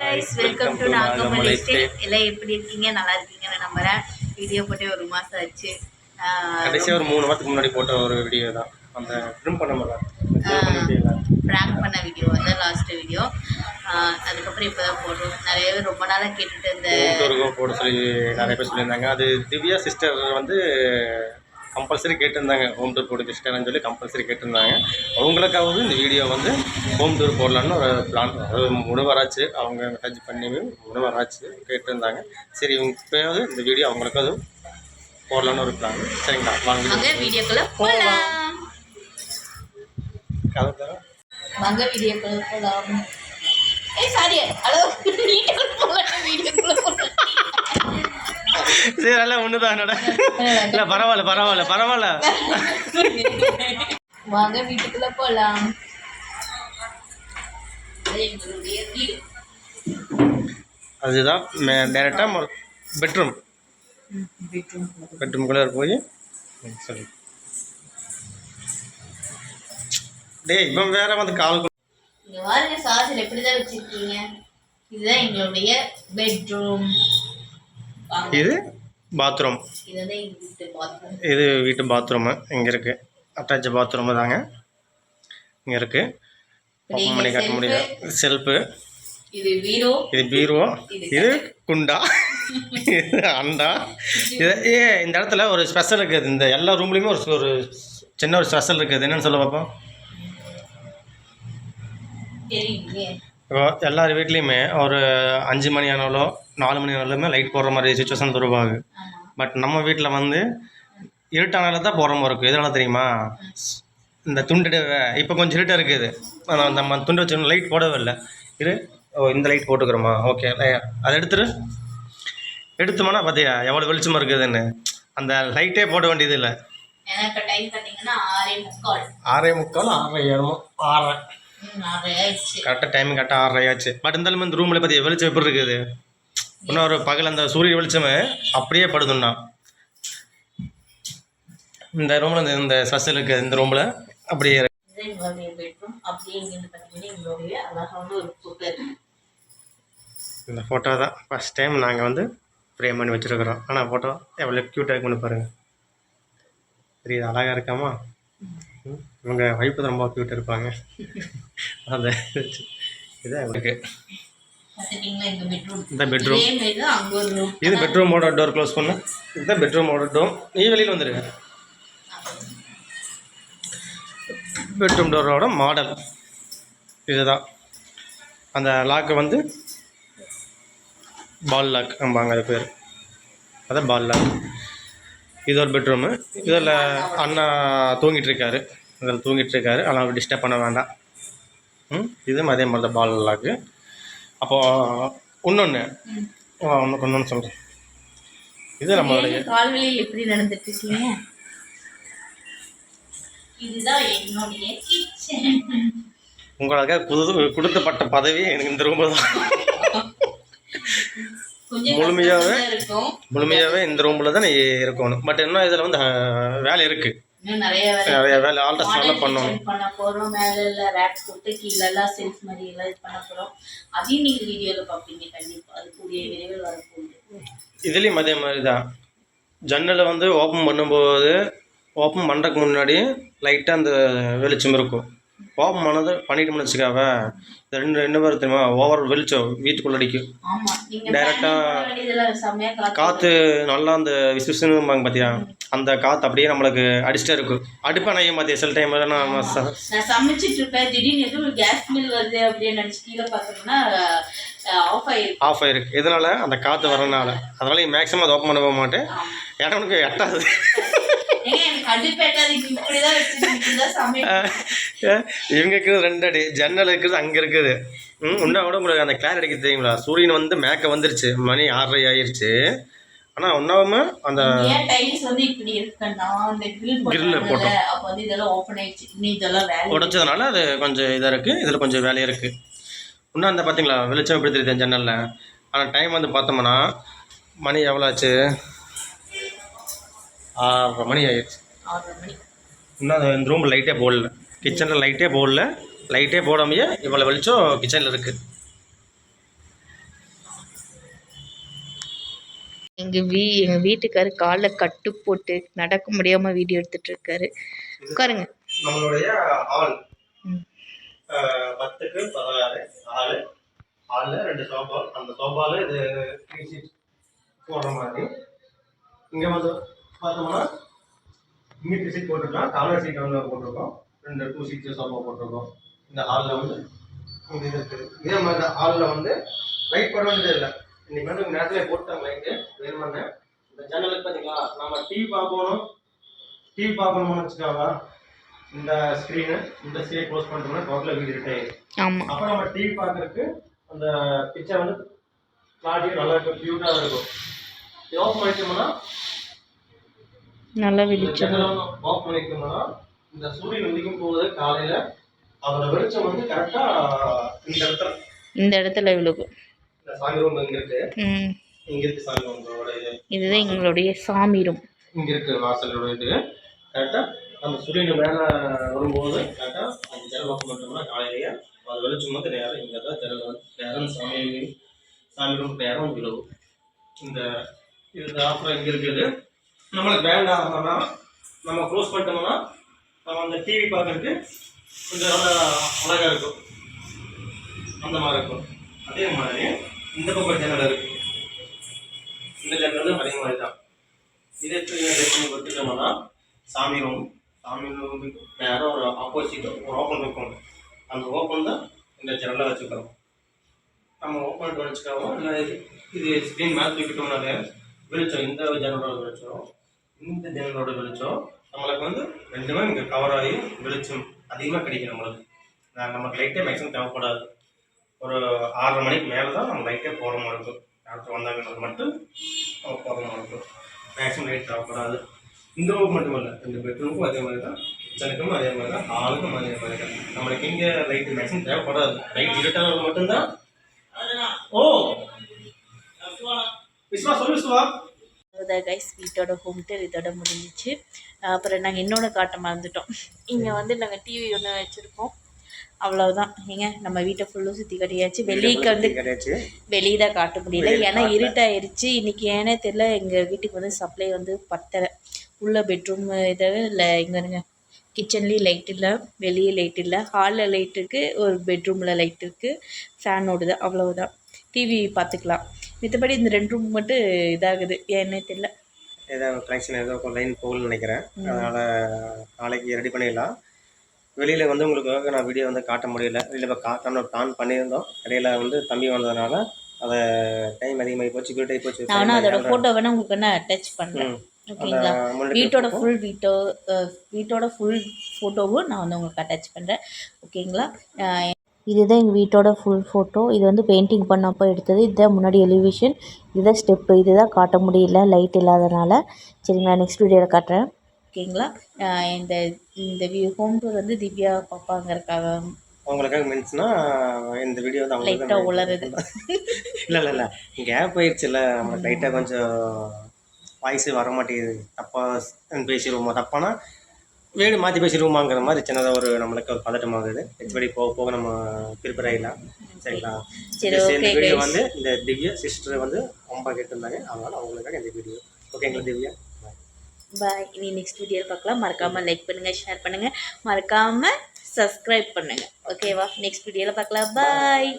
guys, welcome to Nagamali Estate. எல்லாம் எப்படி இருக்கீங்க? நல்லா இருக்கீங்கன்னு நம்புறேன். வீடியோ போட்டு ஒரு மாசம் ஆச்சு. கடைசியா ஒரு 3 வாரத்துக்கு முன்னாடி போட்ட ஒரு வீடியோ தான். அந்த ட்ரிம் பண்ண முடியல. பிராங்க் பண்ண வீடியோ வந்து லாஸ்ட் வீடியோ. அதுக்கப்புறம் இப்போதான் போடுறோம். நிறைய பேர் ரொம்ப நாளாக கேட்டுட்டு இந்த போட சொல்லி நிறைய பேர் சொல்லியிருந்தாங்க. அது திவ்யா சிஸ்டர் வந்து கம்பல்சரி கேட்டிருந்தாங்க, ஹோம் டூர் போட்டு சிஸ்டர்னு சொல்லி கம்பல்சரி கேட்டிருந்தாங்க. அவங்களுக்காவது இந்த வீடியோ வந்து ஹோம் டூர் போடலான்னு ஒரு பிளான், அது முழுவராச்சு. அவங்க மெசேஜ் பண்ணி முழுவராச்சு கேட்டிருந்தாங்க. சரி இப்போயாவது இந்த வீடியோ அவங்களுக்காவது போடலான்னு ஒரு பிளான். சரிங்களா, வாங்க வீடியோக்குள்ள போகலாம். வாங்க வீடியோக்குள்ள போகலாம். சாரி, ஹலோ, வீடியோக்குள்ள போகலாம். சரி, நல்லா ஒண்ணுதான். இல்ல பரவாயில்ல. வாங்க வீட்டுக்குள்ள போலாம். அதுதான் டைரக்டா பெட்ரூம்குள்ள போய் சரி. டேய், இவன் வேற வந்து கால் இங்க பாருங்க, சார்ஜர் எப்படிதான் வச்சிருக்கீங்க. இதுதான் எங்களுடைய பெட்ரூம். இது பாத்ரூம். இது வீட்டு பாத்ரூமு. இங்கே இருக்குது அட்டாச் பாத்ரூமு தாங்க. இங்கே இருக்குது. ஓப்பன் பண்ணி காட்ட முடியாது. செல்ஃபு, இது பீரோ, இது குண்டா, இது அண்டா. இது இந்த இடத்துல ஒரு ஸ்பெஷல் இருக்குது. இந்த எல்லா ரூம்லேயுமே ஒரு சின்ன ஒரு ஸ்பெஷல் இருக்குது. என்னென்னு சொல்ல பார்ப்போம். இப்போ எல்லார் வீட்லேயுமே ஒரு 5 மணி ஆனாலோ 4 மணி ஆனாலுமே லைட் போடுற மாதிரி சுச்சுவேஷன் உருவாகு. பட் நம்ம வீட்டில் வந்து இருட்டானால தான் போடுற மாதிரி இருக்கும். எதனால தெரியுமா? இந்த துண்டு இப்போ கொஞ்சம் இருட்டாக இருக்குது. நம்ம துண்டு வச்சு லைட் போடவே இல்லை. இந்த லைட் போட்டுக்கிறோமா, ஓகே, அதை எடுத்தோம்னா பார்த்தியா எவ்வளோ வெளிச்சமாக இருக்குதுன்னு. அந்த லைட்டே போட வேண்டியது இல்லை. 6:45 கரெக்டாக டைம் கரெக்டாக 6:30 ஆச்சு. பட் இருந்தாலும் இந்த ரூமில் பார்த்தியா வெளிச்சம் எப்படி இருக்குது. இன்னும் ஒரு பகல் அந்த சூரிய வெளிச்சமே அப்படியே படுதுன்னா இந்த ரூமில் இந்த ஸ்பெஷல் இருக்குது. இந்த ரூமில் அப்படியே இந்த ஃபோட்டோ தான் ஃபஸ்ட் டைம் நாங்கள் வந்து ஃப்ரேம் பண்ணி வச்சுருக்குறோம். ஆனால் ஃபோட்டோ எவ்வளோ க்யூட்டாக இருக்குன்னு பாருங்கள். சரி, அழகாக இருக்காமா? இவங்க வைப்பு தான் ரொம்ப க்யூட்டாக இருப்பாங்க. அந்த இதான் எங்களுக்கு இந்த பெட்ரூம். இது பெட்ரூமோட டோர் க்ளோஸ் பண்ண. இதுதான் பெட்ரூமோட டோர். நீ வெளியில் வந்துடுங்க. பெட்ரூம் டோரோட மாடல் இதுதான். அந்த லாக்கு வந்து பால் லாக் நம்பாங்க, அது பேர். அதான் பால் லாக். இது ஒரு பெட்ரூமு. இதில் அண்ணா தூங்கிட்டுருக்காரு. இதில் தூங்கிட்டுருக்காரு. ஆனால் டிஸ்டர்ப் பண்ண வேண்டாம். இதுவும் அதே மாதிரி தான் பால் லாக்கு. அப்போது இன்னொன்று சொல்கிறேன். இது நம்மளுடைய கால்வெளியில் எப்படி நடந்துட்டு இருக்கீங்க. இதுதான் என்னுடைய கிச்சன். உங்களுக்காக கொடுத்தப்பட்ட பதவி எனக்கு இந்த ரூமில் தான். முழுமையாகவே இந்த ரூமில் தான் இருக்கணும். பட் இன்னும் இதில் வந்து வேலை இருக்குது. நிறைய வேலை ஆல்ட்ரேஷன் பண்ணணும். இதுலேயும் அதே மாதிரி தான். ஜன்னலை வந்து ஓப்பன் பண்ணும்போது ஓப்பன் பண்ணுறதுக்கு முன்னாடி லைட்டாக அந்த வெளிச்சம் இருக்கும். ஓப்பன் பண்ணிட்டோம்னு வச்சுக்காவ ரெண்டு பேர் தெரியுமா, ஓவர் வெளிச்சம் வீட்டுக்குள்ள அடிக்கும். டைரெக்டாக காற்று நல்லா அந்த விசுவாங்க பார்த்தியா, அந்த காற்று அப்படியே நம்மளுக்கு அடிச்சுட்டே இருக்கும். அடுப்பா நைய பார்த்தியா சில டைம் நான் சமைச்சிட்டு இருப்பேன், திடீர்னு எதுவும் கேஸ் பில் வருது அப்படின்னு நினச்சி கீழே பார்த்தோம்னா ஆஃப் ஆயிருக்கு. இதனால அந்த காற்று வரனால அதனால மேக்ஸிமம் அதை ஓப்பன் பண்ண போக மாட்டேன். ஏன்னா உனக்கு எட்டாது. இவங்க இருக்கிறது 2 அடி, ஜன்னல் இருக்கிறது அங்கே இருக்குது. உண்டா கூட உங்களுக்கு அந்த கிளார் அடிக்க தெரியுங்களா? சூரியன் வந்து மேக்க வந்துருச்சு, மணி 6:30 ஆயிடுச்சு. ஆனால் ஒன்றாம அந்த கிரில் போட்டோம் உடைச்சதுனால அது கொஞ்சம் இதாக இருக்குது. இதில் கொஞ்சம் வேலையாக இருக்குது. இன்னும் அந்த பார்த்தீங்களா வெளிச்சம் எப்படி தெரியுது ஜன்னலில். ஆனால் டைம் வந்து பார்த்தோம்னா மணி எவ்வளோ ஆச்சு? 6:30 மணி ஆயிடுச்சு. இன்னும் அது இந்த ரூமில் லைட்டே போடல, கிச்சனில் லைட்டே போடல. லைட்டே போடாமையே இவ்வளோ வெளிச்சம் கிச்சனில் இருக்குது. எங்கள் வீட்டுக்காரு காலில் கட்டு போட்டு நடக்க முடியாமல் வீடியோ எடுத்துகிட்டு இருக்காரு. உட்காருங்க. நம்மளுடைய ஹால் 10க்கு 16 ஹாலில் 2 சோஃபா. அந்த சோஃபாவில் இது 3 சீட் போடுற மாதிரி. இங்கே வந்து பார்த்தோம்னா இங்கே 3 சீட் போட்டிருக்கோம். கார்னர் சீட் வந்து போட்டிருக்கோம். 2 சீட்ஸ் சோஃபா போட்டிருக்கோம். இந்த ஹாலில் வந்து இது இருக்குது. இதே மாதிரி தான் ஹாலில் வந்து லைட் போட வேண்டியது இல்லை. இன்னைக்கு வந்து நேரத்தில் போட்டாங்க லைட்டு வேணுமாங்க. இந்த ஜன்னலுக்கு பார்த்தீங்களா, நம்ம டிவி பார்க்கணும்னு வச்சுக்கோங்க. இந்த ஸ்க்ரீனு இந்த ஸ்க்ரீனை க்ளோஸ் பண்ணிட்டோம்னா டோட்டலாக வீடு இருட்டே. அப்போ நம்ம டிவி பார்க்கறதுக்கு அந்த பிக்சர் வந்து கிளாரிட்டியும் நல்லா இருக்கும், க்யூட்டாக இருக்கும். இது ஆஃப் பண்ணிட்டோம்னா நல்லா வெளிச்சம். ஆஃப் பண்ணிட்டோம்னா இந்த சூரியன் உதிக்கும் போகுது காலையில், அதோட வெளிச்சம் வந்து கரெக்டாக இந்த இடத்துல விழுகும். இந்த சாமி ரூம் இங்கே இருக்கு. இங்கே இருக்கு சாமி ரூமோட இதுதான் எங்களுடைய சாமி ரூம். இங்கே இருக்கு வாசலோட இது. கரெக்டாக அந்த சூரியன் மேலே வரும்போது கரெக்டாக அந்த ஜன்னல் ஓப்பன் பண்ணிட்டோம்னா காலையிலேயே அது வெளிச்சம் வந்து நேரம் இங்கே தான் ஜன்னல் வந்து நேரம் சாமி ரூம் நேரம் விழுவும். இந்த இது ஆஃபர் இங்கே இருக்குது. நம்மளுக்கு வேண்டாம்னா நம்ம க்ளோஸ் பண்ணிட்டோம்னா நம்ம அந்த டிவி பார்க்கறதுக்கு கொஞ்சம் நல்லா அழகாக இருக்கும். அந்த மாதிரி இருக்கும். அதே மாதிரி இந்த பக்கம் ஜன்னல் இருக்குது. இந்த ஜன்னலும் அதே மாதிரி தான். இதே கொடுத்துட்டோம்னா சாமி ரூமுக்கு நேரம் ஒரு ஆப்போசிட் ஒரு ஓப்பன் இருக்கும். அந்த ஓப்பன் தான் இந்த ஜன்னலாக வச்சுக்கிறோம். நம்ம ஓப்பன் வச்சுக்கிறோம். இல்லை இது ஸ்க்ரீன் மேலே தூக்கிட்டோம்னாலே வெளிச்சம் இந்த ஜன்னலோட வெளிச்சம் இந்த ஜன்னலோட வெளிச்சம் நம்மளுக்கு வந்து ரெண்டுமே இங்கே கவர் ஆகி வெளிச்சம் அதிகமாக கிடைக்கும். நமக்கு லைட்டே மேக்ஸிமம் தேவைப்படாது. ஒரு 6:30 மணிக்கு மேலே தான் நம்ம லைட்டே போகிற மாதிரி இருக்கும். டாக்டர் வந்தாங்க மட்டும் நம்ம போகிற மாதிரி இருக்கும். மேக்ஸிமம் லைட் தேவைப்படாது. இந்த ரூமுக்கு மட்டும் இல்லை, இந்த பெட்ரூமுக்கும் அதே மாதிரி தான், கிச்சனுக்கும் அதே மாதிரி தான், ஹாலுக்கும் அதே மாதிரி தான். நம்மளுக்கு இங்கே லைட்டு மேக்ஸிமம் தேவைப்படாது. லைட் இருட்டானது மட்டும்தான். ஓ விஸ்வா சொல்லு விஸ்வா. அதான் கைஸ், வீட்டோட ஹோம் டூர் இதோட முடிஞ்சிச்சு. அப்புறம் நாங்கள் இன்னொன்று காட்ட மறந்துட்டோம். இங்கே வந்து நாங்கள் டிவி ஒன்று வச்சுருக்கோம். அவ்வளவுதான். ஏங்க நம்ம வீட்டை ஃபுல்லும் சுற்றி கட்டியாச்சு. வெளியே தான் காட்ட முடியல, ஏன்னா இருட்டாயிருச்சு. இன்றைக்கி ஏன்னே தெரியல, எங்கள் வீட்டுக்கு வந்து சப்ளை வந்து பத்தலை. உள்ள பெட்ரூம் இதை இல்லை, இங்கே கிச்சன்லேயும் லைட் இல்லை, வெளியே லைட் இல்லை, ஹாலில் லைட் இருக்குது, ஒரு பெட்ரூமில் லைட் இருக்குது, ஃபேன் ஓடுது, அவ்வளவுதான். டிவி பார்த்துக்கலாம். மற்றபடி இந்த 2 ரூம் மட்டும் இதாகுது, ஏன்னே தெரியல. ஏதாவது கனெக்ஷன் ஏதோ லைன் போகலன்னு நினைக்கிறேன். அதனால் நாளைக்கு ரெடி பண்ணிடலாம். வெளியில் வந்து உங்களுக்கு நான் வீடியோ வந்து காட்ட முடியல. வெளியில் இப்போ காட்டணும் பிளான் பண்ணியிருந்தோம். இடையில வந்து தம்பி வந்ததுனால அதை டைம் அதிகமாகி போச்சு, வீட்டை போச்சு. நான் அதோட ஃபோட்டோ வேணால் உங்களுக்கு நான் அட்டாச் பண்ணுறேன், ஓகேங்களா? வீட்டோட ஃபுல் ஃபோட்டோவும் நான் வந்து உங்களுக்கு அட்டாச் பண்ணுறேன், ஓகேங்களா? இதுதான் எங்கள் வீட்டோட ஃபுல் ஃபோட்டோ. இது வந்து பெயிண்டிங் பண்ணப்போ எடுத்தது. இதுதான் முன்னாடி எலிவேஷன், இதுதான் ஸ்டெப்பு. இதுதான் காட்ட முடியல லைட் இல்லாதனால. சரிங்களா, நெக்ஸ்ட் வீடியோவில் காட்டுறேன், ஓகேங்களா? இந்த ஹோம் டூர் வந்து திவ்யா பாப்பாங்கிறக்காக உங்களுக்காக மீன்ஸ்னா இந்த வீடியோ வந்து அவங்க லைட்டாக உளருது. இல்லை கேப் ஆயிடுச்சுல்ல, நம்மளுக்கு லைட்டாக கொஞ்சம் வாய்ஸு வர மாட்டேங்குது. தப்பாக பேசிடுவோமா, தப்பானா வீடு மாற்றி பேசிடுவோமாங்கிற மாதிரி சின்னதாக ஒரு நம்மளுக்கு ஒரு பதட்டமாகுது. ஹெச்படி போக நம்ம ப்ரிப்பேர் ஆகிடலாம், சரிங்களா? இந்த வீடியோ வந்து இந்த திவ்யா சிஸ்டர் வந்து ரொம்ப கேட்டிருந்தாங்க, அதனால அவங்களுக்காக இந்த வீடியோ. ஓகேங்களா திவ்யா? பாய். இனி நெக்ஸ்ட் வீடியோவில் பார்க்கலாம். மறக்காமல் லைக் பண்ணுங்கள், ஷேர் பண்ணுங்கள், மறக்காமல் சப்ஸ்கிரைப் பண்ணுங்கள், ஓகேவா? நெக்ஸ்ட் வீடியோவில் பார்க்கலாம். பாய்.